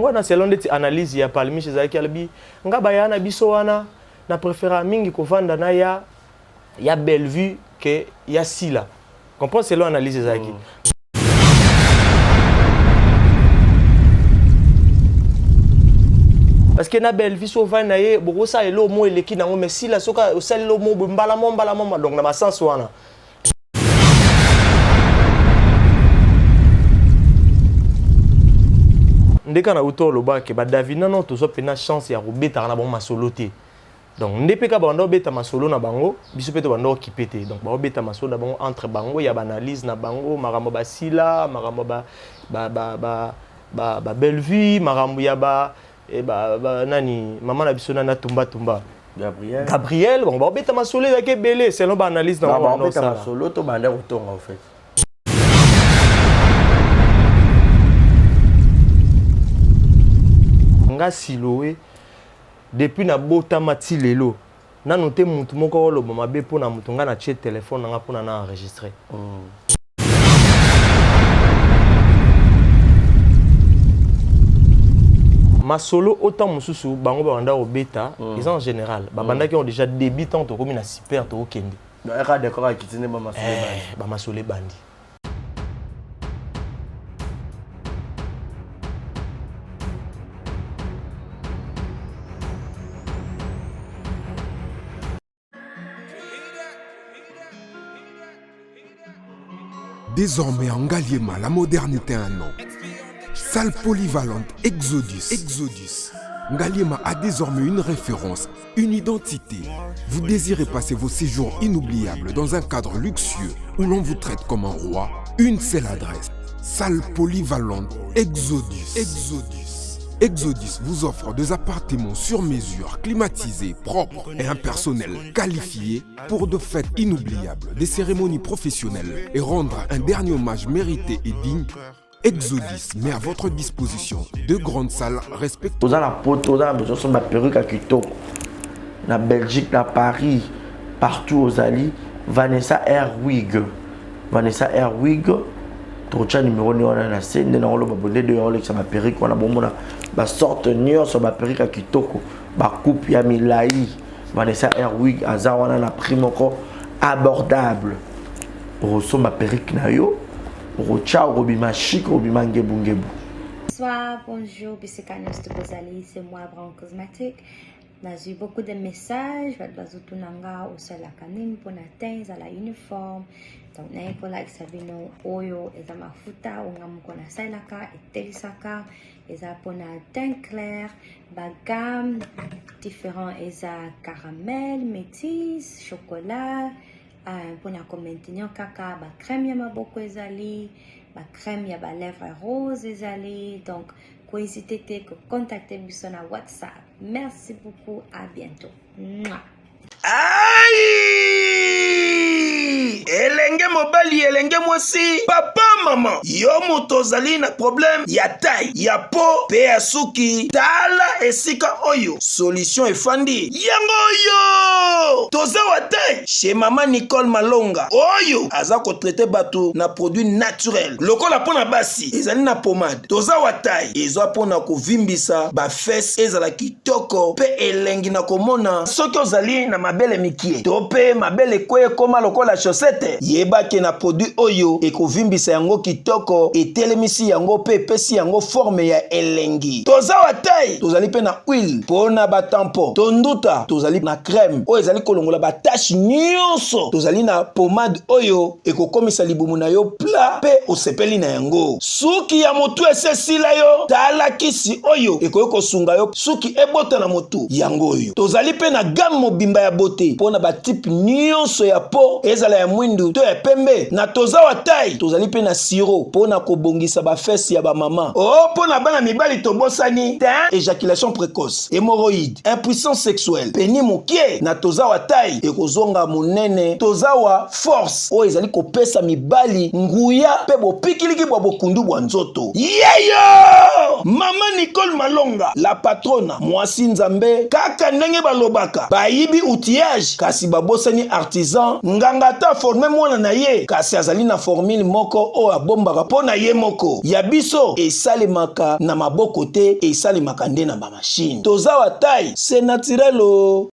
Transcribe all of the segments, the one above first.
wana selon des analyse ya palmi chez Zaki Albi nga bayana biso wana na préféra mingi ko vanda na ya Bellevue que ya Sila. Comprends selon analyse Zaki. Parce que na Bellevue so va na ye boko sa elo mo eleki nango mais Sila soka o salo mo mbala mo donc na ma sens wana. Ndeka na uto loba ke ba David non to so pena chance ya robeta na bon masolo te. Donc ndepeka bando beta masolo na bango biso pete bando okipete. Donc ba beta masolo na bango entre bango ya ba analyse na bango marambo ba Sila marambo ba Bellevue marambo ya ba nani maman na biso na tumba Gabriel bon ba beta masolo ya ke belé selon ba analyse na ba beta masolo to banda otonga en fait. Nga siloé depuis na bota mati lelo na noté mutu moko lo mabe po na mutu nga na tie téléphone nga po na enregistrer ma solo autant mususu bango ba banda obeta ils en général ba banda qui ont déjà débutant to comme na super to okende ba ka d'accord akitine ba masolo bandi ba masolo bandi. Désormais en Ngaliema, la modernité a un nom. Salle polyvalente Exodus. Ngaliema a désormais une référence, une identité. Vous désirez passer vos séjours inoubliables dans un cadre luxueux où l'on vous traite comme un roi? Une seule adresse. Salle polyvalente Exodus vous offre des appartements sur mesure, climatisés, propres et un personnel qualifié pour de fêtes inoubliables, des cérémonies professionnelles et rendre un dernier hommage mérité et digne. Exodus met à votre disposition deux grandes salles respectueuses. Dans la poto, dans la perruque à Kitoko, na Belgique, na Paris, partout aux alliés, Vanessa Airwig. Trocha numéro ni wana na scène na ngolo babonde de ngolo ça ma perruque wana bomona ba sorte nyo sur ma perruque à kitoko ba coupe ya milai Vanessa Airwig aza wana na prix moko abordable roso ma perruque na yo rocha robima chic robima ngebu. Bonsoir, bonjour, Bissekanos de Bozali, c'est moi Brown Cosmétique. J'ai eu beaucoup de messages, Bazutunanga au Salakanim pour atteindre à la uniforme. Donc, n'a pas like Sabino Oyo et Zamafuta, ou Namukona Sailaka et Telisaka, et Zapona teint clair, bagam, différents, et caramel, métis, chocolat, pour maintenir caca, crème yama beaucoup ezali, crème yaba lèvres rose ezali. Donc, n'hésitez pas à contacter sur WhatsApp. Merci beaucoup, à bientôt. Mouah. Aïe! Elenge mobali, elenge mwasi, papa, maman, yo motozali na problème, ya taille, ya po, pe ya suki, tala esika oyo, solution efandi, yango oyo! Toza wa taille, chez maman Nicole Malonga, oyo, aza ko traiter bato na produit naturel, lokola pona basi, ezali na pomade, toza wa taille, ezwa pona ko vimbisa, ba fesse ezala kitoko, pe elengi na komona, soki ozali na mabele mikie, tope mabele kwe koma lokola chaussette, yeba ke na produit oyo ekovimbisa yango kitoko etelemisi yango pe pesi yango forme ya elengi. Toza wa taille, tozali pe na huile pona ba tampon, tonduta tozali na crème oyo ezali kolongola ba tache nyonso, tozali na pomade oyo ekokomisa libumu na yo plat pe osepeli na yango. Suki ya motu esesila yo, tala kisi oyo ekoyo kosunga yo suki ebota na motu yango oyo. Tozali pe na gamme mobimba ya beauté pona ba type nyonso ya po ezala ya mwindu to ya pembe. Na toza wa taille, tozali pe na siro pona kobongisa ba fesse ya ba mama. Oh, pona bana mibali tobosani, éjaculation précoce, hémorroïde, impuissance sexuelle, peni mokie. Na toza wa taille ekozonga monene, toza wa force o ezali kopesa mibali nguya pe bopikiliki bwa bokundu bwa nzoto. Yeyo! Mama Nicole Malonga, la patrona, mwasi nzambe, kaka ndenge balobaka, bayibi outillage, kasi babosani artisan, nganga ta forme mwana na ye ye kasi azali na formule moko oyo abombaka mpo na ye moko ya biso esalemaka na maboko te esalemaka nde na bamashine toza wa taille c'est naturel o.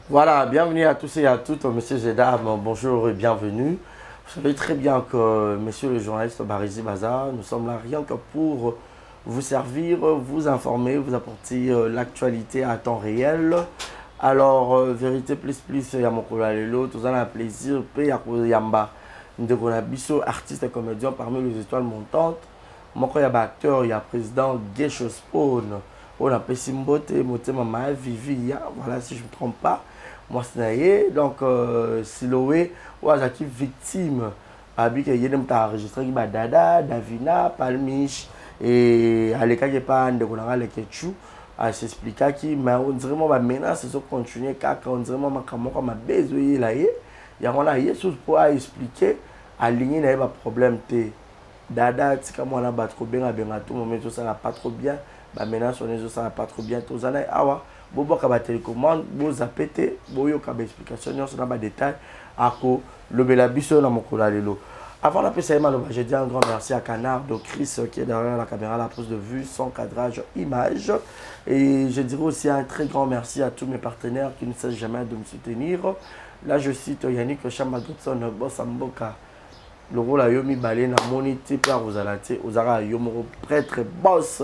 Voilà, bienvenue à tous et à toutes, messieurs et dames, bonjour et bienvenue. Vous savez très bien que monsieur le journaliste Barizi Baza, nous sommes là rien que pour vous servir, vous informer, vous apporter l'actualité à temps réel. Alors, vérité plus, il y a mon collègue Lelo, tout ça a plaisir, il y a Yamba, nous avons artiste et comédien parmi les étoiles montantes. Moi, il y a acteur, il y a président Gesho Spawn, on a Pessimbote, Motema Maë, Vivi, voilà si je ne me trompe pas. Moi, c'est donc Siloé, ou à victime, Abik et Yedem t'a enregistré Dada, Davina, Palmiche, et à l'écart qui pas de Konara le Ketchou, à s'expliquer qui, mais on dirait moi, maintenant, c'est ça continuer, car on dirait moi, comment ma besoin là, il y a on a Yesus pour expliquer, aligner n'a pas problème, Dada, c'est comme on a pas trop bien, à tout moment, tout ça n'a pas trop bien, maintenant, son réseau, ça n'a pas trop bien, tout ça, awa. Bobo kaba télécommande, bo zapete, boyo kaba explication, on a pas de détails, ako lobela biso na mokola lelo. Avant la PCM, je dis un grand merci à Canard, de Chris qui est derrière la caméra, la prise de vue, son cadrage, image. Et je dirais aussi un très grand merci à tous mes partenaires qui ne cessent jamais de me soutenir. Là, je cite Yannick Chamagotson, Boss Amboka, le rôle à Yomi Balé, na monité, Père Rosalate, Ozara Yomo, prêtre, boss.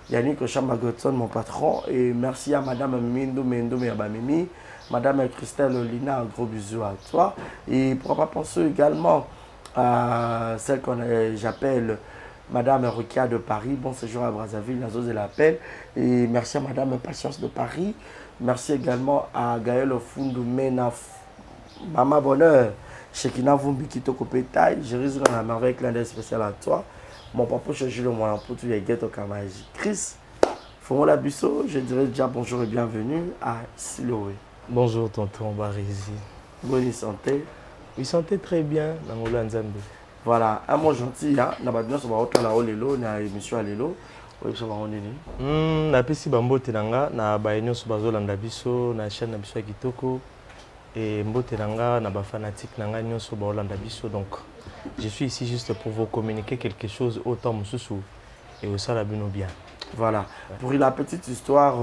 Yannick Chamagotson, mon patron, et merci à Madame Mindo Meyabamimi, Madame Christelle Lina, un gros bisou à toi. Et pourquoi pas penser également à celle que j'appelle Madame Rukia de Paris, bon séjour à Brazzaville, la zone de l'appel. Et merci à Madame Patience de Paris. Merci également à Gaël Fundoumena, Mama Bonheur, Shekina Vumbi Kitoko Pétail, je risque dans la merveille clin d'œil spécial à toi. Mon papa, je suis le moyen pour tout les ghettos Kamaji. Chris, Fomola Bisso, je dirais déjà bonjour et bienvenue à Siloé. Bonjour tonton Barizi. Bonne santé. Oui, santé très bien dans Ngolo Nzambe. Voilà, un mot gentil, hein. Na badina so ba otala olelo na émission alelo. Oui, so ba onini. Na pesi bambote nanga na baenyo so bazolanda biso na chaîne na biso ya Kitoko et mbote nanga na ba fanatique nanga nyonso ba olanda biso donc je suis ici juste pour vous communiquer quelque chose autant Moussou et au Salabino bien. Voilà. Ouais. Pour la petite histoire,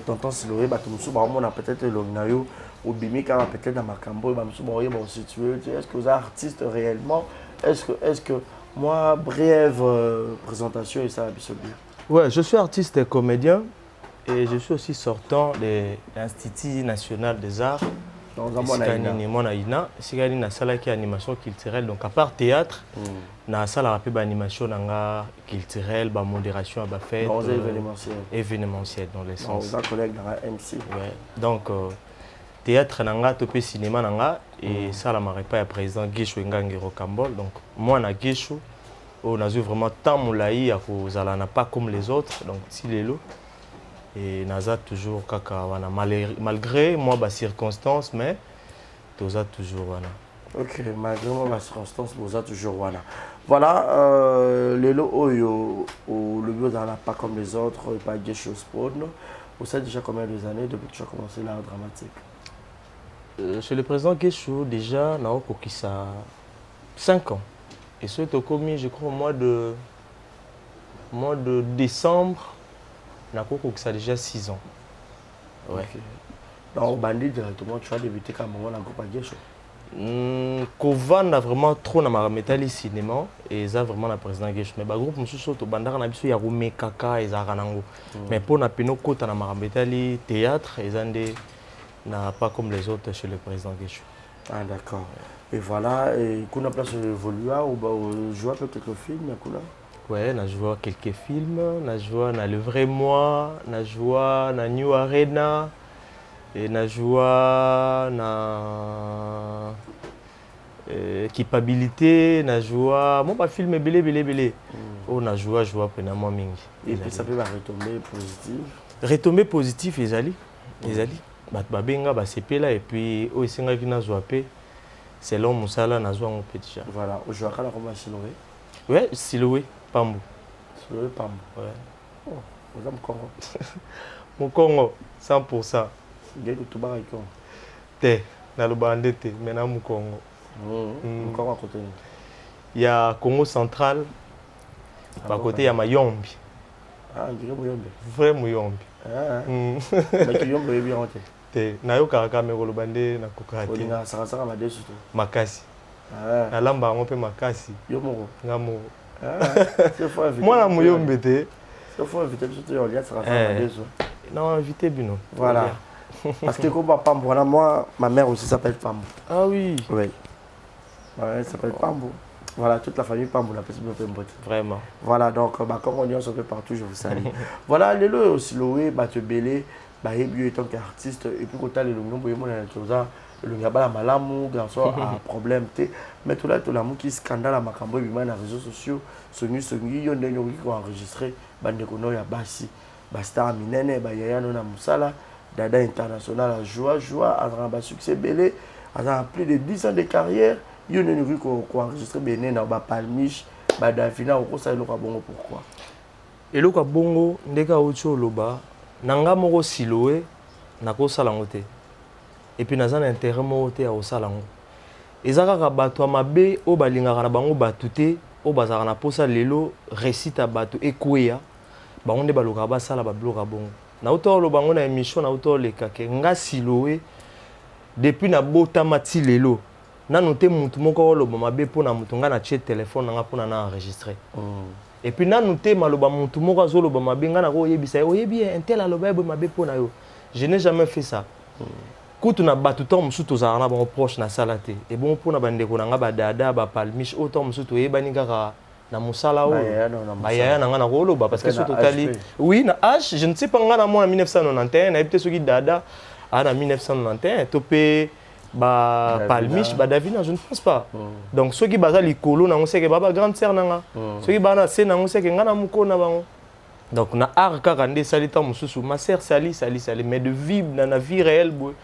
tonton Siloé, on a peut-être le Lognayo, ou Bimika, peut-être dans Makambo, est-ce que vous êtes artiste réellement? Est-ce que moi, brève présentation et ça, ouais, je suis artiste et comédien et je suis aussi sortant de l'Institut national des arts. C'est une salle qui animation culturelle, donc à part théâtre, na salle rapide animation culturelle, modération, fête, événementiel dans les sens. MC. Ouais. Donc théâtre nanga, topé cinéma nanga et ça la marée pas président Gesho Ngangi Rocambole. Donc moi na Gesho, on a vu vraiment tant moulaï à cause n'a pas comme les autres, donc si les lots. Et naza toujours kaka wana malgré moi ba circonstances mais toza toujours wana. OK, malgré moi ba circonstances toza toujours wana. Voilà lelo oyo le bio dans pas comme les autres pas des choses pour nous. Vous savez déjà combien d'années depuis que tu as commencé l'art dramatique? Chez le président Gesho déjà na okokisa 5 ans. Et ce est commis je crois au mois de décembre. Ça a déjà 6 ans. Ouais. Okay. Donc, au bandit directement, tu as débuté comme on a groupe à Gesho. Kovan a vraiment trop dans ma métal cinéma et ça vraiment la président Gesho. Mais le groupe monsieur Soto bandar na biso ya Rume Kaka et Zaranango. Mais pour na pino kota na ma métal théâtre et zande n'a pas comme les autres chez le président Gesho. Ah d'accord. Et voilà, et qu'on a place évoluer ou jouer peut-être film là. Ouais, on a joué quelques films, on a joué dans Le Vrai Moi, on a joué dans New Arena, et on a joué dans Capabilité, on a joué mon film est belé. On a joué pendant moi mingi. Et puis ça peut retomber positif. Retomber positif les ali. Bat babenga ba sepela et puis o isinga kina zoapé. Selon Moussala na joué mon petit chat. Voilà, au joueur kala comme Siloé. Ouais, Siloé. Pambo. Siloé Pambo. Ouais. Oh, vous avez Congo. Mon Congo, 100%. Il y a tout bas Té, na le bandete, maintenant mon Congo. Comment côté? Il y a Congo central, à côté il y a Mayombi. Ah, on dirait Muyombe. Vrai Muyombi. Ah, mais Muyombe est bien rentré. Nayo karaka me kolobande na kokati. Olinga saka madesu to. Makasi. Ah. Alamba ngo pe makasi. Yo moko. Ngamo. Ah. C'est fort invité. Moi na Muyombe te. C'est fort invité surtout yo regarde saka madesu. Non, invité bino. Voilà. Parce que comme Pambo, voilà, moi, ma mère aussi s'appelle Pambo. Ah oui. Oui. Elle s'appelle Pambo. Voilà, toute la famille Pambo, la petite Pambo. Vraiment. Voilà, donc, comme on dit, on se fait partout, je vous salue. Voilà, les lois aussi, Loé, Batebele, Bahébio étant qu'artiste, et puis quand les longs, le Ngaba la malamu, garçon a problème, mais tout là, tout l'amour qui scandale à Macambo, il y a les réseaux sociaux, Sony, il y a des gens qui ont enregistré, Bandekono, il y a Bassi, Basta, Minene, Bayaya, Nona Moussala. Dada international à joie, à un succès belé, à plus de 10 ans de carrière, il y a une rue qui a enregistré Bénin, dans Palmiche, Badafina, au conseil de Bongo, pourquoi? Et le Bongo, ndeka ocho loba, nanga moko siloé, nako salangote. Et puis nazana intérêt mote à osalango. Ezaka ka bato mabe o balinga na bango batute, o bazaka na posa lelo récite bato ekweya, bango nde baloka ba sala ba bloka bongo. Na auto lo bango na émission na auto le kake nga siloé depuis na bota mati lelo na noté mutu moko lo mabe pona mutu nga na tie téléphone nga pona na enregistrer et puis na noté maloba mutu moko azolo ba mabe nga na ko yebisa oyebi un tel aloba bo mabe pona yo. Je n'ai jamais fait ça. Kutu na batu to musu to za na bon proche na salate et bon pona bandeko na nga ba dada ba palmiche auto musu to yebani kaka na musala o bayaya na ngana koloba parce que surtout tali oui na H je ne sais pas ngana moi en 1991 na peut-être soki dada en 1991 topé ba palmiche ba davina je ne pense pas donc soki baza likolo na ngose ke baba grande sœur nanga soki bana se na ngose ke ngana muko na bango donc na art kaka nde salita mususu ma sœur sali mais de vivre na vie réelle boy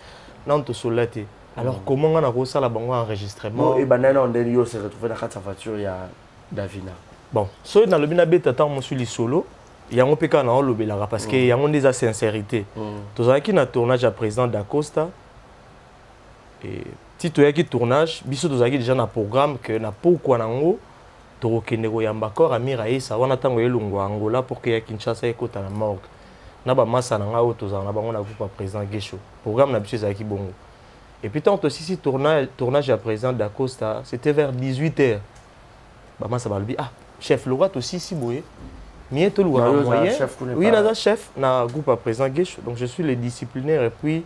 na to solate alors comment ngana ko sala bango enregistrement et banana on yo se retrouver dans sa voiture ya Davina. Bon, so dans le bina beta tant monsieur li solo, yango peka na lobelaka parce que yango des sincérité. Tozaki na tournage à président d'Acosta et tito yaki tournage, biso tozaki déjà na programme que na pourquoi nango to kende ko yamba corps amira esa wana tango elungo Angola pour que ya Kinshasa ekota na morgue. Na ba massa na ngao tozana na bango na groupe président Gesho. Programme na biso zaki bongo. Et puis tant aussi tournage à président d'Acosta, c'était vers 18h. Bah ça va le dire ah chef le roi aussi si boye mieux tout le moyen oui là chef na groupe à présent Gesh donc je suis le disciplinaire et puis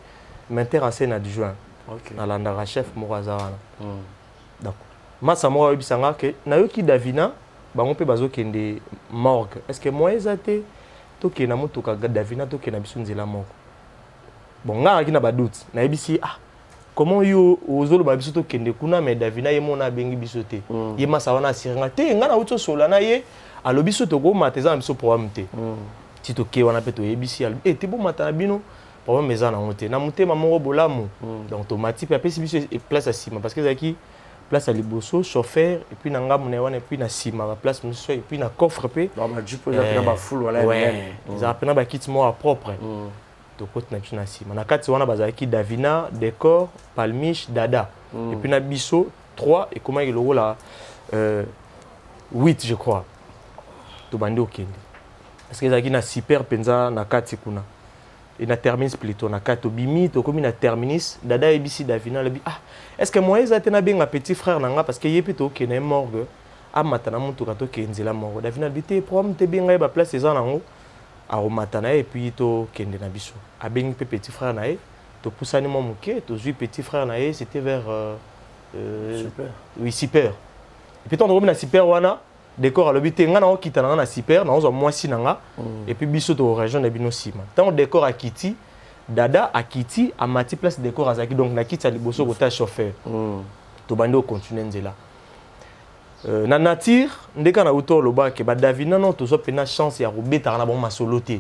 m'intéresser adjoint na landara chef morazana donc massa moi bisanga que na yo ki Davina bango pe bazo kende morgue est-ce que moi ezate to ke na mutuka Davina to ke na biso nzela moko bon nga ki na ba doute na ebisi ah comment yo ozolo ba biso to kende kuna mais Davina ye mona bengi biso te ye masa wana siringa te nga na uto sola na ye alo biso to ko mateza biso programme te ti to ke wana pe to yebisi al te bo matana bino problème eza na ngote na mutema moko bolamu donc automatique pe apesi biso place à sima parce que zaki place à liboso chauffeur et puis na ngamu na wana et puis na sima ba place monsieur et puis na coffre pe ba jupe za ba full wala ouais za pena ba kit mo propre to côté na sima na kati wana bazaki Davina décor palmiche dada et puis na biso 3 et comment il logo là 8 je crois to bandi okende parce que zaki na super penza na kati kuna et na terminus plutôt na kati bimi to comme na terminus dada ebisi Davina le bi ah est-ce que moi ezate na benga petit frère nanga parce que yepi to okende morgue amatana mutu ka to kenzela morgue Davina bité problème te benga ba place eza nango aromatana et puis to kende na biso abengi pe petit frère na ye to poussani mo muke to zui petit frère na ye c'était vers super oui super et puis ton na super wana décor alobi te nga na okita na super na ozo mwasi nanga et puis biso to région na bino sima tant décor a kiti dada a kiti a mati place décor azaki donc na kiti a liboso kota chauffeur to bandi o continuer nzela na nature ndeka na auto loba ke ba Davina non tozo pena chance ya robeta na bon masolo te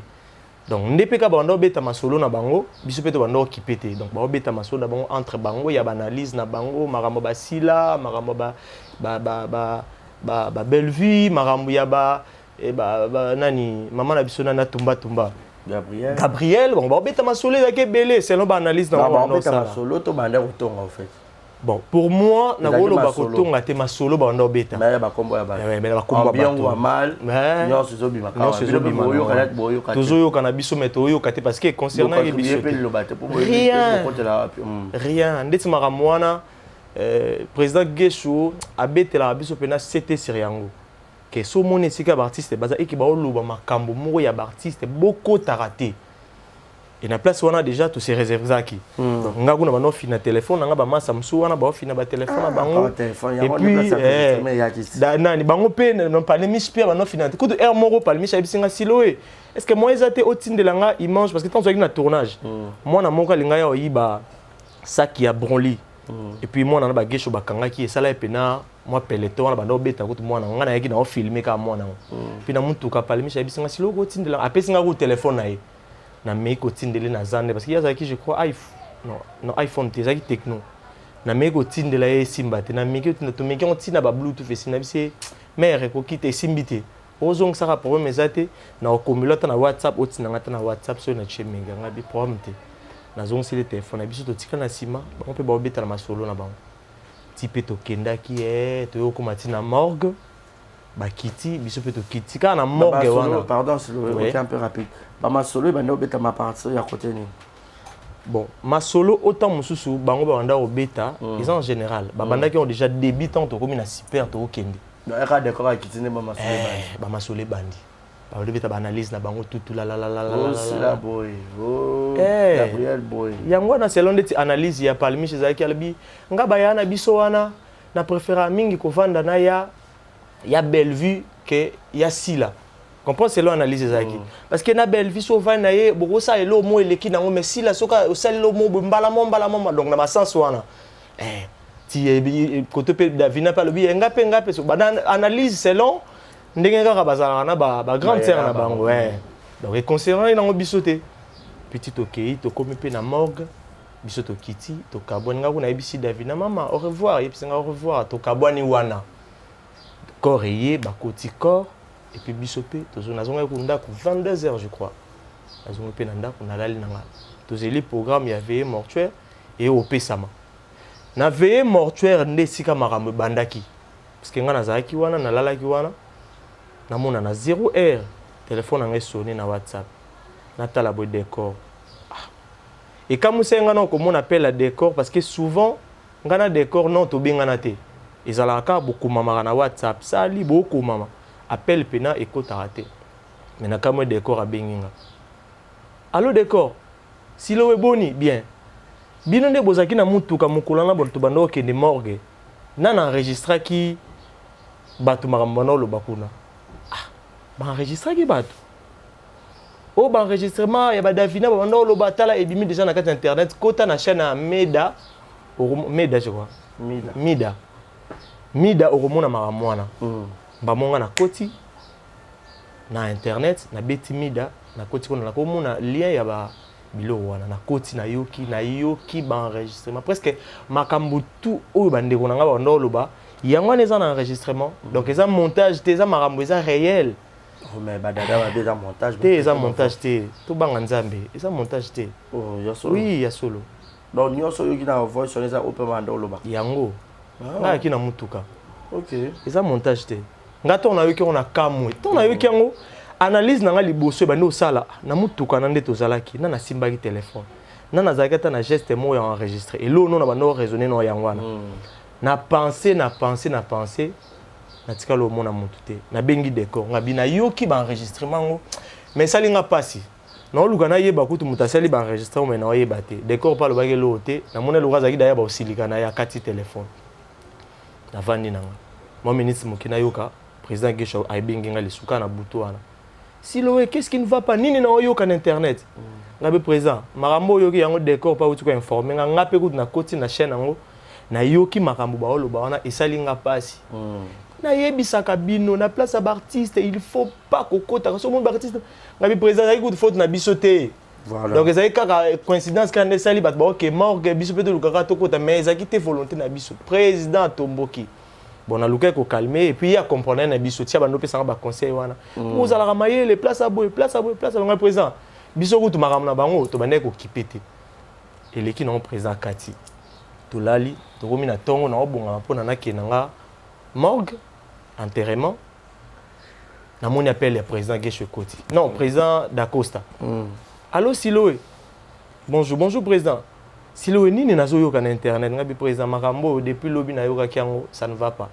donc ndepeka bando beta masolo na bango biso pe to bando okipete donc ba beta masolo na bango entre bango ya ba analyse na bango marambo ba sila marambo ba belle vie marambo ya ba nani mama na biso na tumba Gabriel bon ba beta masolo ya ke belé selon ba analyse na ba beta masolo to banda otonga en fait Bon, pour moi, na golo bakotonga te masolo ba ndo beta. Mais ba kombo ya ba. Mais ba kombo ba. Bien ou mal. Non, c'est zo bima. Non, c'est zo bima. Tozo yo kana biso meto yo kate parce que concernant les biso. Rien. Rien. Ndeti makamwana président Geshu abetela biso pena c'était Siriango. Que so moni sika ba artiste baza eki ba oloba makambo moko ya ba artiste beaucoup taraté. Et na place wana déjà tout se réserve zaki. Nga kuna bano fina téléphone nga ba masa msu wana ba fina ba téléphone na bango. Et puis nani bango pe non pas les mispia bano fina. Kudu air moko pa micha bisinga siloé. Est-ce que moi ezate otindela nga image parce que tant na tournage. Moi na monka linga ya oyiba saki ya Bronly. Et puis moi na ba gesho bakanga ki esala epena moi peloton wana bando beta kutu moi na nga na yaki na filmer ka moi na. Puis na muntu ka palmisha bisinga silo ko otindela apesinga ko téléphone na ye. Na meko tindele na zande parce qu'il y a qui je crois iPhone non iPhone te zaki techno na meko tindela e simba te na meko tindela to meko tina ba bluetooth esina bise mère ko kite simbite ozong saka problème ezate na okomulata na WhatsApp otina ngata na WhatsApp so na cheminga ngabi problème te na zong sile téléphone biso to tika na sima on peut ba obeta na masolo na bango type to kenda ki to yo komati na morgue ba kiti biso pe to kiti ka na morgue wana pardon c'est le un peu rapide. Ma solo banda obeta ma partie ya côté ni. Bon, ma solo autant mususu bango banda obeta, ils en général, ba banda qui ont déjà débutant to comme na super to kende. Non, era décor qui tine ma solo bandi. Ba ma solo bandi. Ba obeta ba analyse na bango tout la. Oh, c'est la boy. Oh. Gabriel boy. Yango na selon de analyse ya palmi chez Zaki Albi, nga ba yana biso wana na préféra mingi ko vanda na ya Bellevue que ya Sila. Comprends c'est l'analyse ezaki parce que na Bellevue so va na ye boko sa elo mo eleki nango mais si la soka o sel lo mo mbala mo donc na ba sens wana ti côté pe Davina pa lobi ngape so ba analyse selon ndenge kaka bazala na ba grande sœur na bango donc et concernant nango bisoté petit okei to komi pe na morgue bisoto kiti to kabwani nga kuna ebisi Davina mama au revoir et puis au revoir to kabwani wana corps yé ba koti corps. Et puis bisopé, tous on a zonga kunda ku 22h je crois. Na zonga pe nanda ku nalali nanga. Tous les programmes il y avait mortuaire et au pesama. Na veillé mortuaire nde sika makambo bandaki. Parce que nga nazaki wana nalalaki wana. Na mona na 0h téléphone nga sonné na WhatsApp. Na tala bo décor. Et quand musenga non comme on appelle la décor parce que souvent nga na décor non to bengana te. Ezalaka beaucoup mama na WhatsApp, sali beaucoup mama. Appel pena et côte raté. Mais na kamwe décor à benginga. Allo décor. Si lo boni bien. Bino nde bozaki na mutuka mukulanga bonto bando ke de morgue. Na enregistra ki batu makambo lo bakuna. Ba enregistra ki batu. O ba enregistrement ya ba Davina bando lo batala et bimi déjà na carte internet kota na chaîne Meda Meda je crois. Mida oromona makamwana. Bamonga na koti na internet na beti mida na koti kona na komona lien ya ba bilo wana na koti na yoki ba enregistrement presque makambu tout oyo bande kona nga ba ndolo ba yango neza na enregistrement donc eza montage te eza makambu eza réel mais ba dada ba déjà montage te eza montage te to banga nzambe eza montage te oh ya solo oui ya solo donc nyoso yoki na voice on eza open ba ndolo ba yango nga ki na mutuka OK eza montage te ngato na yoki on a kamwe to na yoki yango analyse na nga liboso bandi osala na mutuka na nde tozalaki na nasimbaki téléphone na nazalaki ata na geste mo ya enregistré elo no na bando raisonner no yango wana na penser na tika lo mona mutu te na bengi décor ngabi na yoki ba enregistrement ngo mais salinga pasi na oluka na yeba kutu mutasali ba enregistrement mais na yeba te décor pa lo bagé lo te na mona lo kazaki daya ba osilika na ya kati téléphone na vandi nanga moi ministre mokina yoka président Gesho aibengi nga lisuka na butu wana Siloé qu'est-ce qui ne va pas nini na yoka na internet ngabe président makambo yoki yango décor pa utuko informer nga ngape kutu na koti na chaîne yango na yoki makambo ba oloba wana esalinga pasi na yebisaka bino na place à artiste il faut pas kokota so mon artiste ngabe président ay kutu faute na bisoté voilà donc ezali kaka coïncidence quand esali bat ba OK morgue biso peut lukaka tokota mais ezaki te volonté na biso président Tomboki. Bon, on a loupé qu'on calmer et puis il y a comprendre un biso tia bando pesa ba conseil wana vous allez ramayer les places à boy place à présent biso ko to maramna bango to bande ko kipete et l'équipe non présent Kati tolali tokomi na tongo na obonga mpona nakenda nga morgue enterrement namoni appel ya président Gesho Koti non président d'Acosta allô Siloé bonjour président Siloé nini nazoyoka na internet ngabi président makambo depuis lobi nayokaki yango ça ne va pas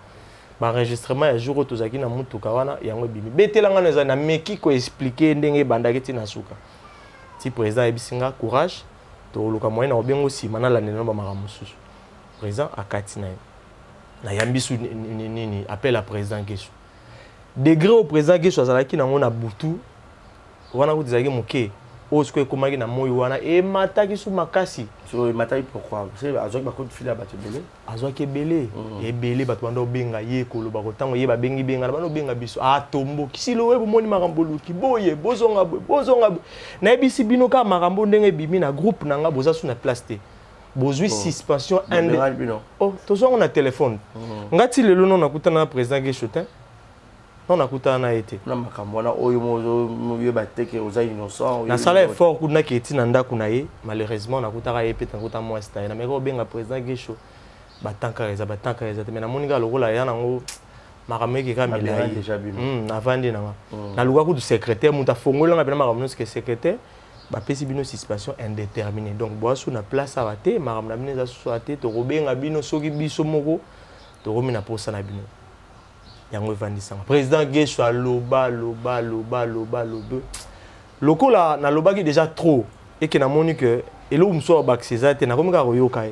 enregistrement ya jour tozaki na mutuka wana yango bimi betelanga na na meki ko expliquer ndenge bandaki tina suka ti président ebisinga courage to luka moyen na obengo sima na lanelo ba makamususu président akati na yambisu nini appel à président Gesho degré au président Gesho azalaki nango na butu wana ko dizaki moke osko ekomaki na moyo wana e mataki su makasi so mataki pourquoi c'est azok ba ko fila ba tebele azwaki ebele bato bando benga ye koloba ko tango ye babengi benga bando benga biso atombo kisilo we bomoni makambo luki boye bozonga na ebisi bino ka makambo ndenge bimi na groupe nanga boza su na place te bozwi suspension oh tozonga na téléphone ngati lelo non nakutana na président Gesho non nakutana na été na makambo na oyo mo yo bateke oza innocent na sala effort kuna keti na ndako na ye malheureusement nakutaka ye peta kuta moi sta na meko benga président Gesho batanka reza mais na moninga lokola ya nango makameki ka milai avandi nanga na luka ku du secrétaire muta fongola nga bena makamno ce secrétaire ba pesi bino suspension indéterminée donc boasu na place abate makamna bino za soate to robenga bino soki biso moko to romi na posa na bino yango evandisanga président Gesho aloba lokola na lobaki déjà trop et que na moni que elo mso ba César te na komika koyoka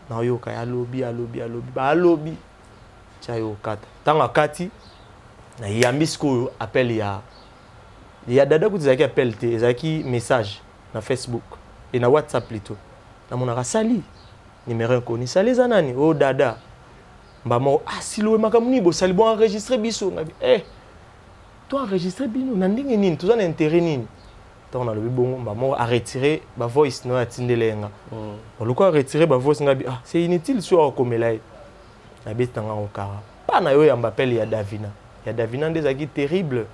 na yoka alobi chayo kata tanga kati na yambisko appel ya dada kuti zaki appel te zaki message na Facebook et na WhatsApp plutôt na mona sali numéro inconnu sali zanani oh dada mbamo Siloé makamuni bo sali bon enregistrer biso ngabi toi enregistrer bino na ndenge nini toza na intérêt nini on a le bon mbamo a retirer ba voice no atindelenga on le quoi retirer ba voice ngabi c'est inutile sur comme là na betanga okara pa na yo ya mbapel ya Davina ndezaki terrible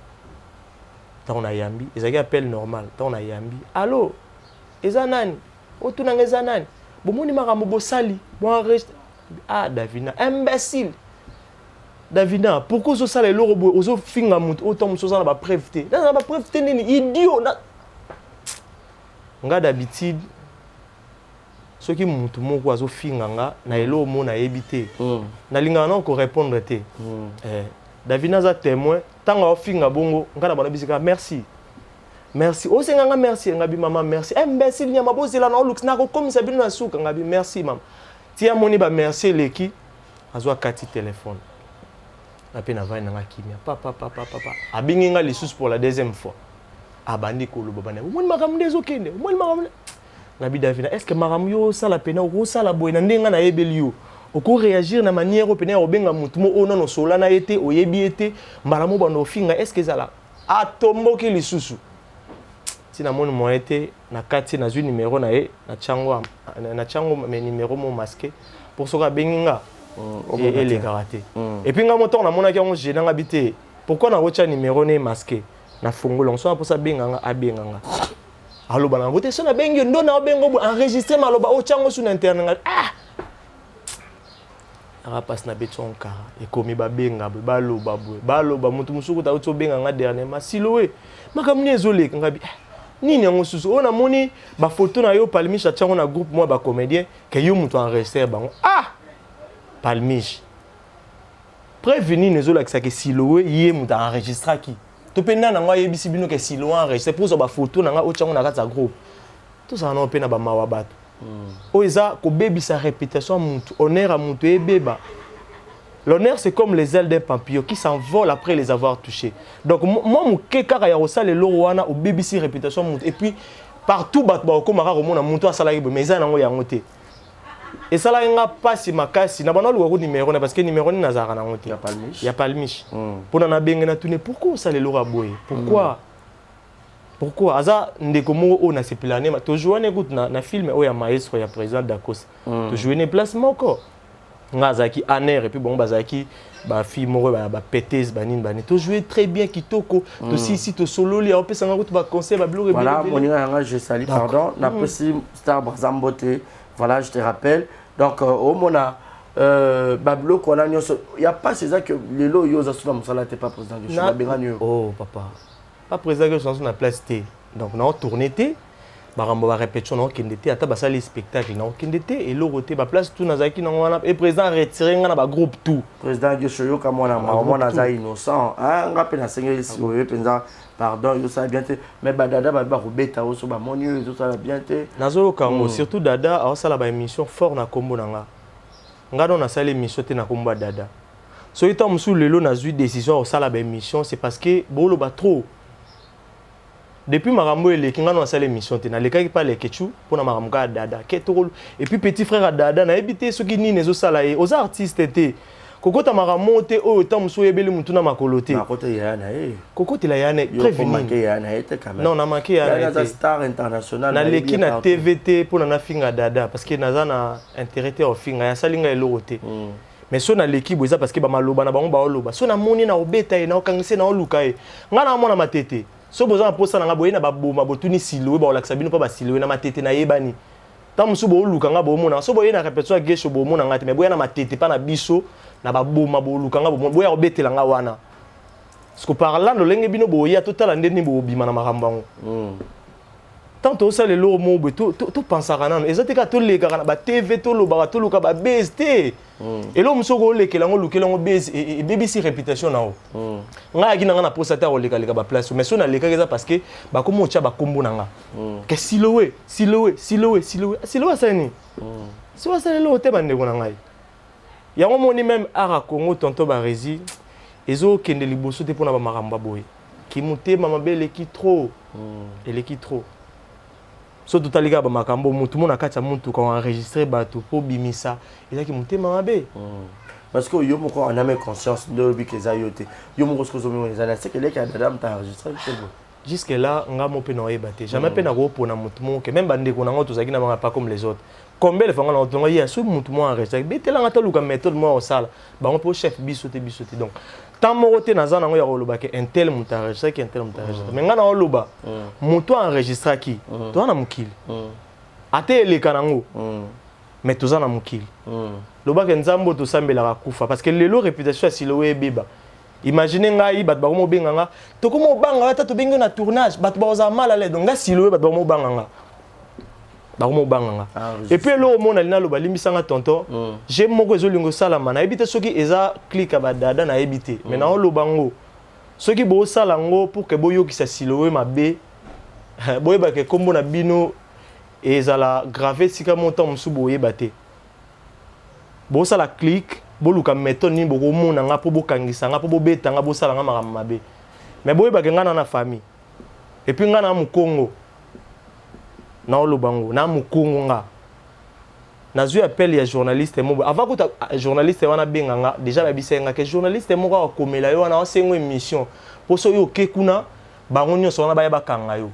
on a yambi ezaki appel normal on a yambi allô ezanani otunanga ezanani bomoni makambo bosali bon enregistrer Davina imbécile Davina pourquoi zo sala loro bo ozo finga mutu otom so sala ba preuve te na ba preuve te nini idiot na nga d'habitude soki mutu moko azo finga nga na elo mo na yebite na linga na ko répondre te Davina za témoin tanga o finga bongo nga na bana bisika merci o senga nga merci ngabi mama merci imbécile nyama bozela na olux na ko komisa bino na suka ngabi merci mama tia moni ba merci leki azwa kati téléphone après na vana nga kimia papa abingi nga lisusu pour la deuxième fois abandi koloba bana moni makambo ndezo kende moni makambo ngabi Davina est-ce que makambo yo sala pena o sala boy na ndenga na yebeli yo oko réagir na manière o pena o benga mutu mo ono no sola na ete o yebi ete mbala mo bando finga est-ce que zala atomboki lisusu tina moni mo ete na kati na zui numéro na e na chango mais numéro mo masqué pour soka benginga et les karaté et puis nga moto na mona ki on gênant habité pourquoi na rocha numéro ne masqué na fongolo so pour ça benganga abenganga allo bana voté so na bengi ndo na bengo enregistrer maloba o chango sur internet passe na beton kara et komi ba benga baloba mutu musuku ta uto benganga dernièrement Siloé makamni ezole ngabi nini yango susu ona moni ba photo na yo Palmiche chango na groupe moi ba comédien que yo mutu enregistrer bango Palmiche prévenir nezola que Siloé yé mutu enregistrer ki to pena na ngwa yebisi bino ke Siloé enregistrer pour so ba photo na nga o chango na kata groupe tout ça na pena ba mawa bato oza ko bebi sa réputation mutu honneur à mutu ebeba. L'honneur, c'est comme les ailes d'un papillon qui s'envolent après les avoir touchés. Donc, moi, je suis un peu de au BBC réputation. Et puis, partout, je suis un peu de mais ça, je suis et ça, je ne pas si ma casse. Je n'ai numéro parce que le numéro n'est pas là. Il y a Palmiche. Pour nous bien tourner, pourquoi ça les lora boy? Pourquoi Aza ndekomo o na sepilane ma to jouer écoute na film o ya maestro ya président d'Akos. To jouer ne placement encore. Ngazaki aner et puis bon bazaki ba fille moro ba pétez banine bani to jouer très bien kitoko to si to solo li on peut sanga ko ba conseil ba bleu voilà moninga nga je salue pardon na possible star Brazambote voilà je te rappelle Donc au mona bablo kona nyonso il y a pas c'est ça que les lots yo za suna musala te pas président de choix benganyo. Oh papa. Pas président que chanson na place T. Donc na tourner T. Barambo ba répétition na kende T ata basali spectacle na kende T et l'autre ba place tout nazaki na wana et président retiré nga na ba groupe tout. Président de choyo ka mona mona za innocent. Ah nga pe na sengeli si oyo penza pardon yo ça bien te mais ba dada ba robeta oso ba monio yo ça bien te. Nazo kango surtout dada a sala ba émission fort na kombo na nga. Nga non na sala émission te na kombo dada. So ita musu lelo na zui décision au sala ba émission c'est parce que bolo ba trop. Depuis Marambo et les Kinga dans la émission, tu n'as les cas qui parlent Ketchou pour na Marambo Dada. Et puis petit frère Dada n'a habité ceux qui n'y les salariés aux artistes étaient. Coco ta Marambo te au temps où ebele mutuna makoloté. Makote yana Coco te la yana prévenu. Non na manqué yana star international. Na leki na TVT pour na finga Dada parce que naza na intérêt au finga ya salinga eloroté. Mais so na leki boza parce que ba maloba na bango ba oloba. So na moni na obeta e na okangise na oluka e. Nga na mona matete. So besoin posa na boye na baboma botuni silowe ba olakisa bino pa ba silowe na matete na yebani ta musu bo luka nga bo mona so boye na répétition gesho bo mona ngati mais boye na matete pa na biso na baboma bo luka nga bo boye obetela nga wana parce que parlant de lenge bino boye totala ndeni bo bima na makambango tant ça les lots mo tout pensera nan ezateka to le kana ba TV to lo ba to luka ba BST et lo muso go le kelango lukelango base et BBC réputation na o nga ki na posa ta o le ka ba place mais so na le ka parce que ba komo cha ba kombo na nga ke silowe ça ni so ça le hotel bande ko na ngai ya ngo moni même ara Congo tonto ba rezi ezo kende liboso te pona ba maramba boy ki mutema mabele ki trop ele ki trop. So tout aliga ba makambo mutu mona kati ya muntu ko enregistrer bato po bimisa ezaki mutema mabe parce que yo moko en ame conscience de bi keza yote yo moko skozo mi wona na c'est que les cadam ta enregistrer jusque là nga mo pe na oyebate jamais pe na ko pona mutu mo que même bande ko na ngoto zaki na ba pas comme les autres combien le fanga na otonga ya so mutu mo enregistrer betela ngata luka méthode mo osala ba on po chef bisote donc tant moroté na zana ngo ya koloba ke un tel mutu enregistrer ki un tel mutu enregistrer mais nga na oloba mutu enregistrer ki to na mukili ate le kanango mais to zana mukili loba ke nzambo to sambela kufa parce que lelo réputation si lo ebeba imaginez ngai bat ba mo benga nga to ko mo banga ata to benga na tournage bat ba za mal ale donc nga si lo bat ba mo banga nga bakomo banganga et puis lo mona lina lo balimbisanga tonton j'ai moko ezolingo sala mana ebite soki eza click ba dada na ebite mais na lo bango soki bo sala ngo pour que boyo ki sa silowe mabe boye ba ke kombo na bino ezala gravé sika montant musu boye baté bo sala click bo luka méthode ni boko mona nga po bo kangisa nga po bo beta nga bo sala nga makama mabe mais boye ba ke nga na famille et puis nga na mu Congo na olobango na mukungu nga nazui appel ya journaliste mo avant que journaliste wana benganga déjà babisenga que journaliste mo ka komela yo wana osengo émission poso yo kekuna bango nyonso wana baya bakanga yo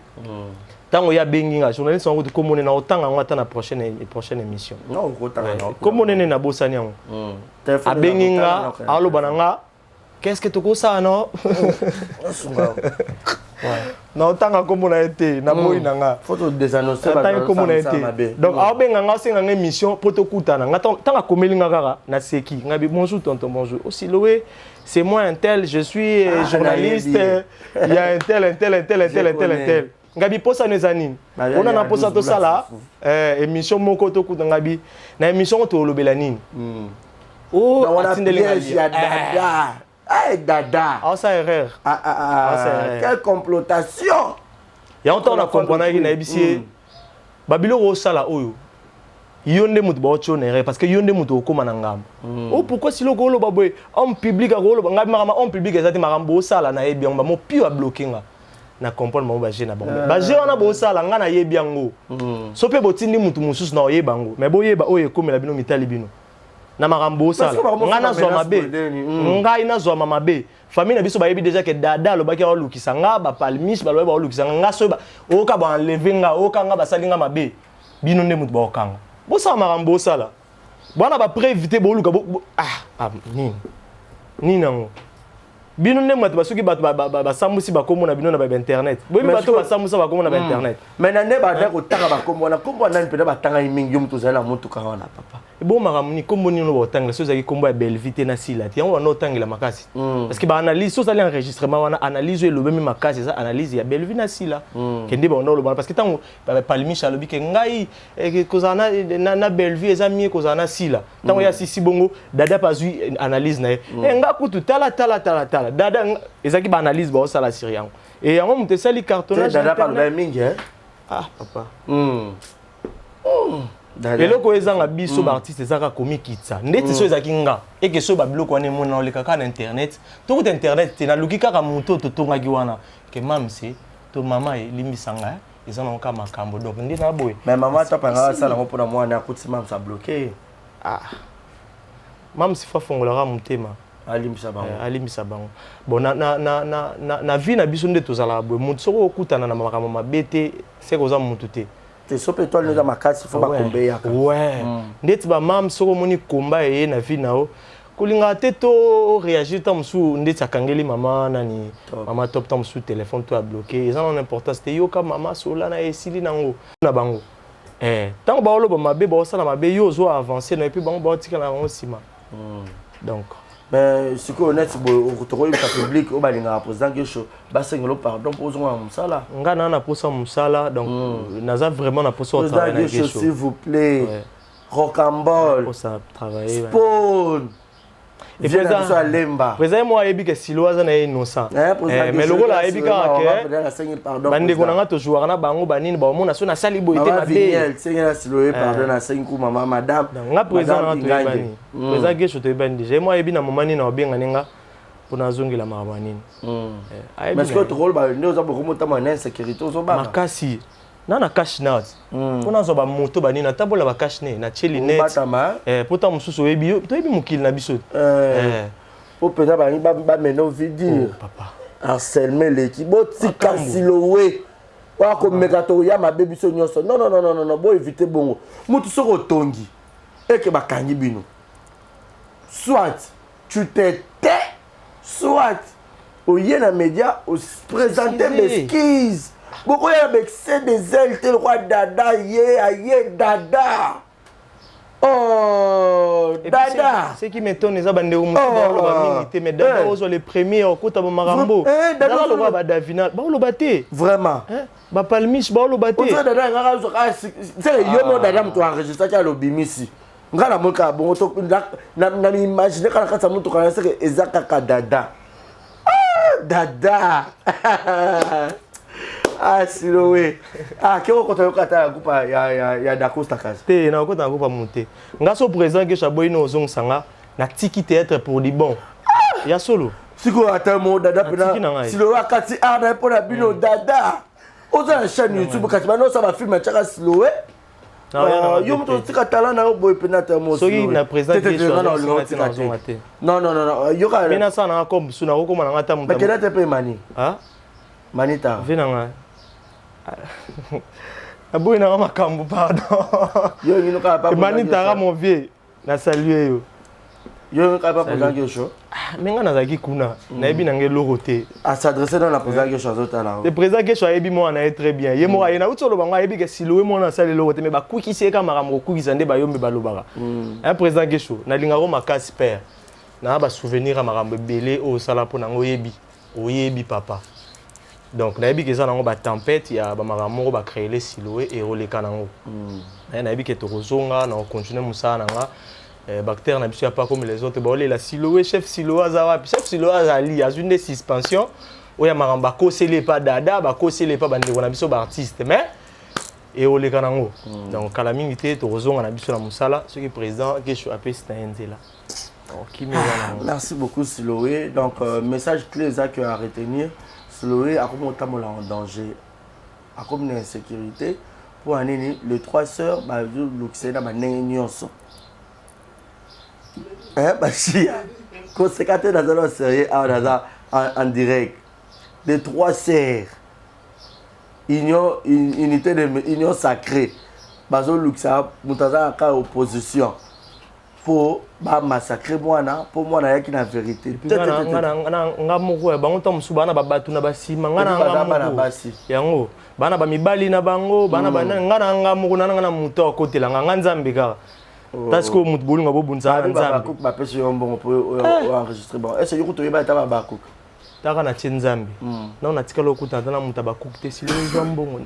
tango ya benginga journaliste ngo komone na otanga ngata na prochaine émission non kotanga komone na bosani yango a benginga alobananga qu'est-ce que toko ça non na otanga komona été na boyi nanga photo désannoncer ba komona été donc abenga nga senga nga émission poto kutana nga tanga komelinga kaka na seki nga bi bonjour tonton bonjour aussi loé c'est moi un tel je suis journaliste il y a un tel nga bi posa nezanine ona na posa to sala émission moko to kutana nga bi na émission to lobela nini oh atindele ya dada. Ah, dada. Ah, ça erreur. Quelle complotation. Il y a longtemps on a compris qu'il y a ici. Babilo Rosala Oyo. Yonde mutu ba ocho nere parce que yonde mutu okoma na ngamba. Oh pourquoi si loko lo baboy homme public a golo ngabi marama homme public ezati marambo osala na yebi ngamba mo pio a bloquer nga. Na comprendre mo ba jena bon. Ba je wana bo osala nga na yebi yango. So pe botindi mutu mususu na oyeba ngo. Mais boyeba oyo komela bino mitali bino. Na marambo sala ngana zwa mabe ngai na zwa mabe famille na biso bayebi déjà que dada lo baki olukisa nga ba palmis ba lo ba olukisa nga so ba oka ba enlever nga oka nga ba salinga mabe bino nde mutu ba okanga bo sa marambo sala bwana ba préviter bo luka nini nango bino ne moto basuki bato ba samusi ba komo na bino na ba internet boyi bato ba samusa ba komo na ba internet mais na ne ba da ko taka ba komo na kombo na mpena ba tanga mingi yo mutu zala mutu ka wana papa bon makamuni kombo ni no ba tanga so zaki kombo ya Belvite na sila ti yango no tangela makasi parce que ba analyse so zali enregistrement wana analyse e lobemi makasi ça analyse ya Belvite na sila kende ba no lo parce que tango ba palimisha lobi ke ngai kozana na Belvite ezami kozana sila tango ya sisi bongo dada pas zui analyse na nga kutu tala dada ezaki ba analyse ba osala sur yango et yango mutu sali cartonnage dada pas ba mingi ah papa eloko ezanga biso ba artiste ezaka komi kitsa ndeti so ezaki nga eke so ba biloko wana mona oleka ka na internet to kuta internet te na luki kaka muto to tongaki wana ke mamse to mama elimbisanga ezana oka makambo donc ndi na boye mais maman ta panga sala ngo pona mwana akuti mam sa bloqué mam si fa fongola mutema alimbisa bango bon na vie na biso nde tozala boye mutu soko okutana na makambo mabete c'est koza mutu te te sope toi nous makasi faut ba kombe yaka ouais ndeti ba mam soko moni komba e na vie nao kulinga te to réagir tam sou ndeti akangeli mama nani mama top tam sou téléphone to a bloqué ça non importance te yo ka mama sola na esili nango na bango tant ba olo ba mabe ba osala mabe yo zo avancer na et puis bango ba tika na bango sima donc mais ce que honnête au retour public au balinga président que chaud basengelo pardon pour zo musala nga na posa musala donc naza vraiment na posa au travail na gesho s'il vous plaît rocambole pour ça travailler spawn et président moi ebi que siloaza na innocent mais logo la ebi ka ke bande ko nga to jouer na bango banini ba mona so na sali boité na be sengela siloé pardon na sengu mama madame nga président na to bani président gesho to bani déjà moi ebi na momani na obenga ninga pona zongela mabanini mais ce que tu rôle ba ndio za beaucoup motama na insécurité zo ba makasi na cash note pona zo ba moto banini na tabola ba cash ne na cheli net pota mususu ebi to ebi mukili na biso po pena ba meno vidi papa harcèlement l'équipe botika siloé wa ko mekato ya mabebi so nyonso non bo éviter bongo mutu soko tongi et que ba kangi bino soit tu te tais soit au yena média au présenter mes skis beaucoup y a excès des ailes tel roi dada ye dada oh dada c'est qui m'étonne les abandés au minité mais dada ozo les premiers au kota ba marambo dada lo ba davina ba lo baté vraiment ba palmiche ba lo baté ozo dada ngaka zo c'est yo mo dada mto enregistrer ka lo bimisi ngala moka bon to na imaginer kana kata mtu kana c'est que ezaka ka dada dada siloé kiko kota yokata kupa ya Dacosta kazi te na kota kupa monter ngaso président que chaboy no zong sanga na tiki théâtre pour di bon ya solo siko ata mo dada pena silo akati arda pona bino dada oza na chaîne YouTube kati bano ça va filmer chaka siloé yo mto tika talent na boy pena ta mo soki na président que non yo ka pena ça na comme suna ko mana ngata mta bakela te pe mani manita venanga aboy na makambo pardon yo ngino ka pa manita ra mon vieux na saluer yo ka pa président que show menga na zaki kuna na ebi na ngelo te à s'adresser dans la président que show zotala le président que show ebi mo na très bien ye mo na utolo banga ebi ke silowe mo na sale lo te me ba kukisi ka makambo kukisa nde ba yombe ba lobaka un président que show na linga ro makasi père na ba souvenir makambo belé au sala pona oyebi papa donc na ebi ke ça nango ba tempête ya ba makambo ba créer les silowe et roleka nango na ebi ke to kozonga na continuer musana nga bactère na biso pas comme les autres ba la silowe chef silowe azawa chef silowe azali a une suspension oya maramba kosele pas dada ba kosele pas bande na biso ba artiste mais et oleka nango donc kala mingi te to kozonga na biso na musala ce qui président que je appelle Stanzela. Merci beaucoup Siloé. Donc message clé ça que à retenir. Siloé a comme on en danger, a comme une insécurité pour année les trois sœurs bah l'Occident bah n'ignorent. Bah si conséquence dans un série en direct les trois sœurs union sacrée bah l'Occident mutaza ka opposition pour massacrer moi pour moi na yaki na vérité nga moko ya bango tamu suba na babatu na basima nga na basi yango bana ba mibali na bango bana bana nga moko na muto akotela nga nzambe kaka parce que mutu bolinga bobunza na nzambe ba pesi yo mbongo pour enregistrer bon est-ce que yo to yeba ta ba ko taka na tie nzambe na na tikala okuta na mutu abakuku te silo yo mbongo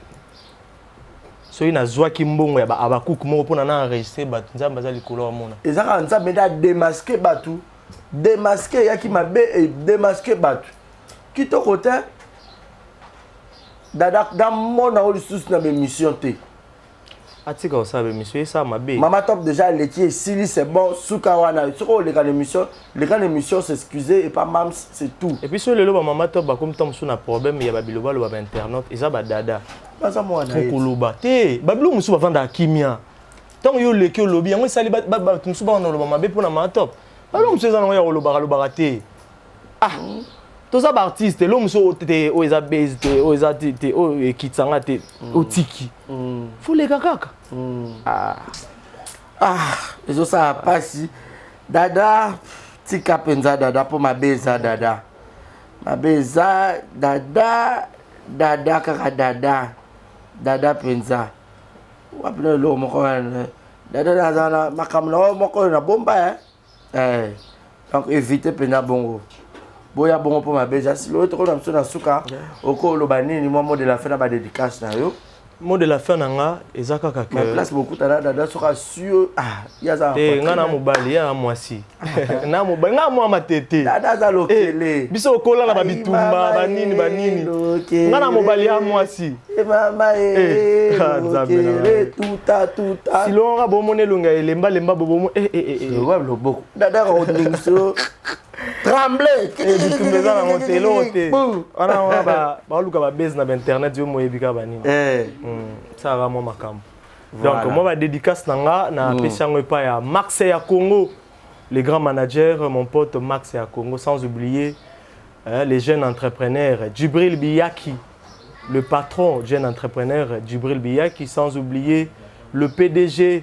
so ina zwaki mbongo ya abakuku moko pona na enregistrer batu nzambe azali likolo wa mona ezaka nzambe da démasquer batu démasquer yaki mabe et démasquer batu kitoko te dada dans mon na lisusu na émission te atika osaba émission esa mabe Mama Top déjà l'étier sili c'est bon suka wana soko les émission s'excuser et pas mams c'est tout et puis sur le loba Mama Top ba comme tom sous na problème ya ba biloba loba internet eza ba dada baza mwana ko loba te ba bilo musu ba vanda kimia tant yo leki olobi yango sali ba musu ba na loba mabe pona Mama Top ba bilo musu eza na ya loba te tous les artistes, l'homme sont aux abèzes, aux artistes, aux kitsanga, aux tiki. Faut les kakaka. Les autres ça passe. Dada, tika penza dada pour ma beza dada. Ma beza dada, dada kaka dada, dada penza. Wapne lo moko dada dada makamlo moko na bomba donc évitez penza bongo. Boya bongo pour ma beza si l'autre on a besoin de suka oko lo banini mot de la fin na ba dédicace na yo mot de la fin nanga ezaka kaka mais place beaucoup dada suka sur ya za ngana mobali ya mwasi na mobali nga mwa matete dada za lokele biso kola na babitumba banini ngana mobali ya mwasi mama tuta silonga bomone lunga lemba bobomo wa loboko dada ko ndingso tremblé bitumeza na motelo te ana ba luka ba base na internet yo moyebika banini ça va moi makambo donc moi ba dédicace nanga na pesango pa ya Max ya Congo les grands managers mon pote Max ya Congo sans oublier les jeunes entrepreneurs Djibril Biyaki le patron jeune entrepreneur Djibril Biyaki sans oublier le PDG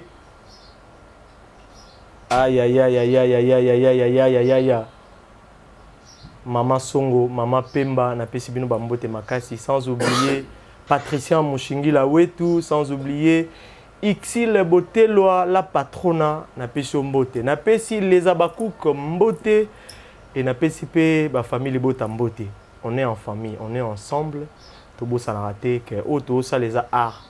aïe Mama Songo, Mama Pemba, na pesi bino bambote makasi, sans oublier Patricia Mouchingila Wetu, sans oublier Ixil Boteloa, la patrona, na pesi mbote, na pesi les abakouk mbote, et na pesi pe ba famille bota mbote. On est en famille, on est ensemble, tout beau ça n'a raté, que auto ça les a art.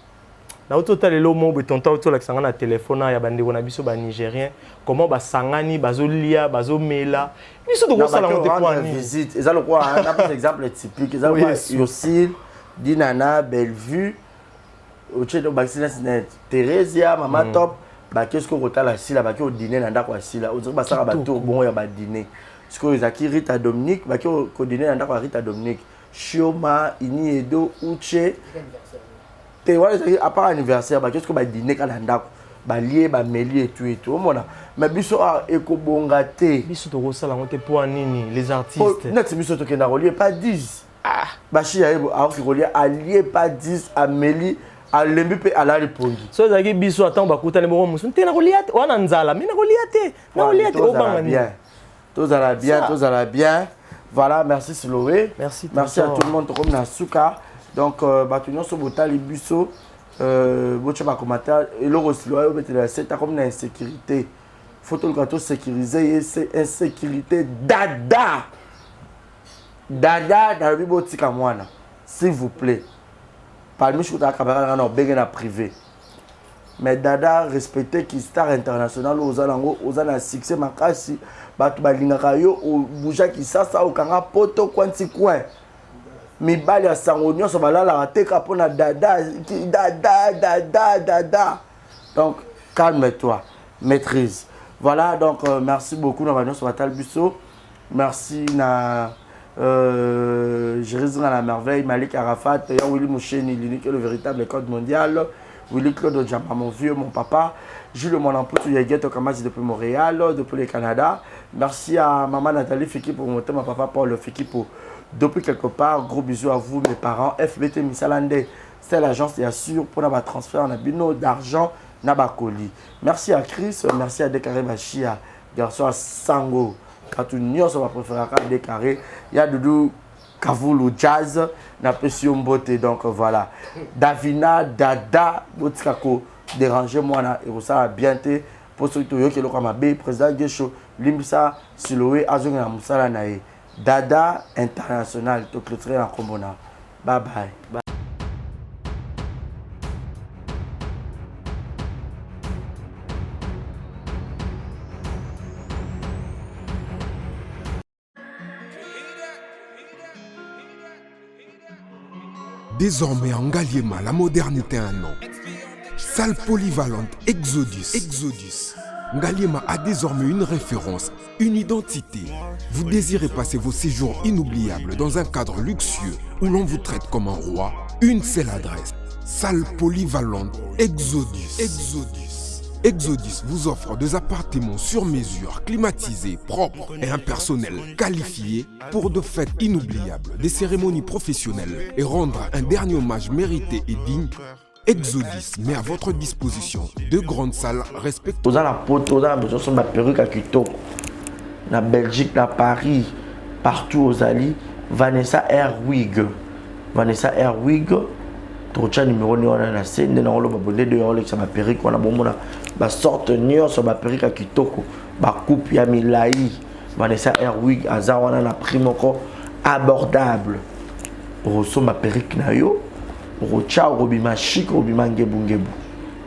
Na auto talelo mo betonta auto la sangana téléphone ya bande na biso ba nigérien comment ba sangani bazolia bazomela biso to ça la monte point visite et ça le quoi un par exemple typique ça quoi Yosil Dinana Bellevue au cheto baxinas Theresia Mama Top ba qu'est-ce qu'on rotala sila ba ko dîner na ndako sila on ba ça ba tour bon ya ba dîner ce que ezaki Rita Dominique ba ko dîner na ndako Rita Dominique Chioma Ini Edo Uche te wala à part anniversaire ba qu'est-ce que ba dîner kala ndako ba lié ba meli et tout mona mais biso a ekobonga te biso to sala ngote pour nini les artistes net biso to kenda relier pas 10 ba chi ya ebo a ki relier allié pas 10 à meli a lembi pe ala ripongi so zaki biso attend ba kutane bo musu te na relier wana nzala mina relier te obanga ni tous à la bien voilà merci Siloé merci à tout le monde comme na suka donc batunyo so botali biso boche ba commentaire et le Siloé obetela c'est comme na insécurité faut le gâteau sécurisé c'est insécurité dada dans le botika mwana s'il vous plaît parmi je ta caméra na obenge na privé mais dada respecter qui star international aux na succès makasi batu balingaka yo bouja ki sasa okanga poto kwanti coin mibali ya sango nyonso balala ateka pona dada donc calme-toi maîtrise voilà donc merci beaucoup na banyo sur Talbuso merci na Jérémy la merveille Malik Arafat ya Willy Moucheni l'unique et le véritable code mondial Willy Claude Djamba mon vieux mon papa Jules mon empoute Yegueto Kamasi depuis Montréal depuis le Canada merci à maman Nathalie Fiki pour monter ma papa Paul Fiki pour depuis quelque part gros bisous à vous mes parents FBT Misalande c'est l'agence et assure pour avoir transfert en abino d'argent Nabakoli. Merci à Chris, merci à Décaré Bachia, garçon à Sango. Quand tu n'y as pas préféré à Décaré, il y a Doudou Kavoulou Jazz, n'a pas si beauté. Donc voilà. Davina, Dada, Botikako, dérangez-moi, et ça a bien été. Pour ceux qui ont été le président Gesho, Limsa, Siloé, Azunga, Moussala Nae. Dada International, tout le train en Komona. Bye bye. Désormais en Ngaliema, la modernité a un nom. Salle polyvalente Exodus. Ngaliema a désormais une référence, une identité. Vous désirez passer vos séjours inoubliables dans un cadre luxueux où l'on vous traite comme un roi? Une seule adresse. Salle polyvalente Exodus. Exodus vous offre des appartements sur mesure, climatisés, propres et un personnel qualifié pour de fêtes inoubliables, des cérémonies professionnelles et rendre un dernier hommage mérité et digne. Exodus met à votre disposition deux grandes salles respectueuses. Dans la poto, dans la perruque à Kitoko, na Belgique, na Paris, partout aux alliés, Vanessa Airwig. Trocha numéro ni wana na scène na oloba bonde de Rolex ma perruque wana bomona ba sorte nyonso ba perruque à kitoko ba coupe ya milai Vanessa Airwig aza wana na prix moko abordable oso ma perruque na yo rocha robima chic robima ngebu.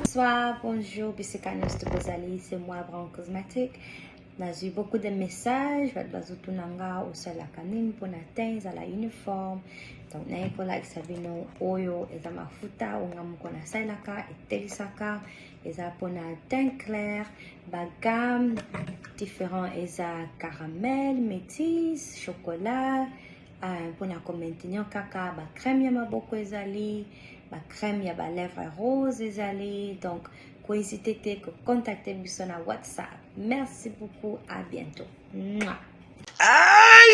Bonsoir, bonjour, Bissekanos de Bozali, c'est moi, Brown Cosmetic. J'ai eu beaucoup de messages, bazutunanga au salakanim pour atteindre à la uniforme. Donc, na ikola exabino oyo eza mafuta ongamukona salaka et telisaka eza pona teint clair, bagam différents eza caramel, métis, chocolat, pona komentinyo kaka ba crème ya maboko ezali, ba crème ya ba lèvres rose ezali. Donc, ko hésiter que contacter biso na WhatsApp. Merci beaucoup, à bientôt. Mouah. Aïe!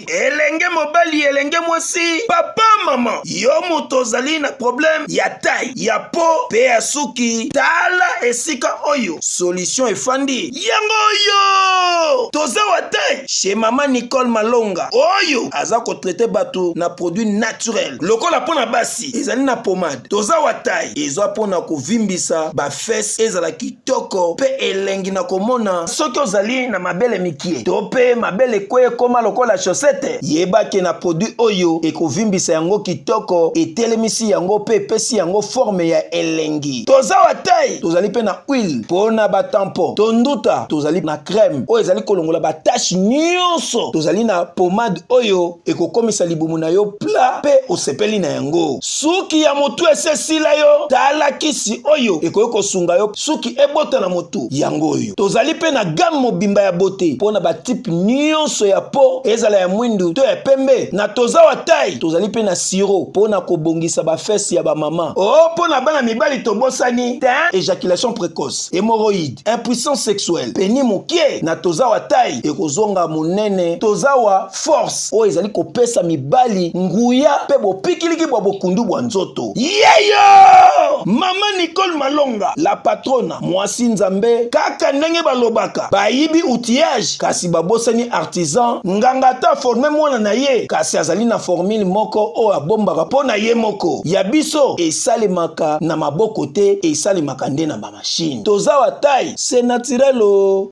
Elenge mobali, elenge mwasi, papa, maman, yo moto ozali na problème ya taille, ya peau, pe ya suki, tala esika oyo, solution efandi, yango yo! Toza wa taille, chez maman Nicole Malonga, oyo, aza ko traiter bato na produit naturel, lokola pona basi, ezali na pomade, toza wa taille, ezwa pona ko vimbisa, ba fesse ezala kitoko, pe elengi na komona, soki ozali na mabele mikie, to pe mabele kwe koma lokola chaussette, yebake na produit oyo ekovimbisa yango kitoko etelemisi yango pe pesi yango forme ya elengi. Toza wa taille, tozali pe na huile pona ba tampon, tonduta tozali na crème oyo ezali kolongola ba tache nyonso, tozali na pomade oyo ekokomisa libumu na yo plat pe osepeli na yango. Suki ya motu esesila yo, tala kisi oyo ekoki kosunga yo suki ebota na motu yango oyo. Tozali pe na gamme mobimba ya beauté pona ba type nyonso ya peau ezala ya mwindu to ya pembe. Na toza wa taille, tozali pe na siro pona kobongisa ba fesse ya ba mama. Oh, pona bana mibali tobosani, éjaculation précoce, hémorroïde, impuissance sexuelle, peni mokie. Na toza wa taille ekozonga monene, toza wa force o ezali kopesa mibali nguya pe bopikiliki bwa bokundu bwa nzoto. Yeyo! Mama Nicole Malonga, la patrona, mwasi nzambe, kaka ndenge balobaka, bayibi outillage, kasi babosani artisan, ngangata forme mwana na ye, kasi azali na formule moko o abombaka po na ye moko. Ya biso, esalemaka na maboko te, esalemaka nde na ba machine. Toza wa taille, c'est naturel o.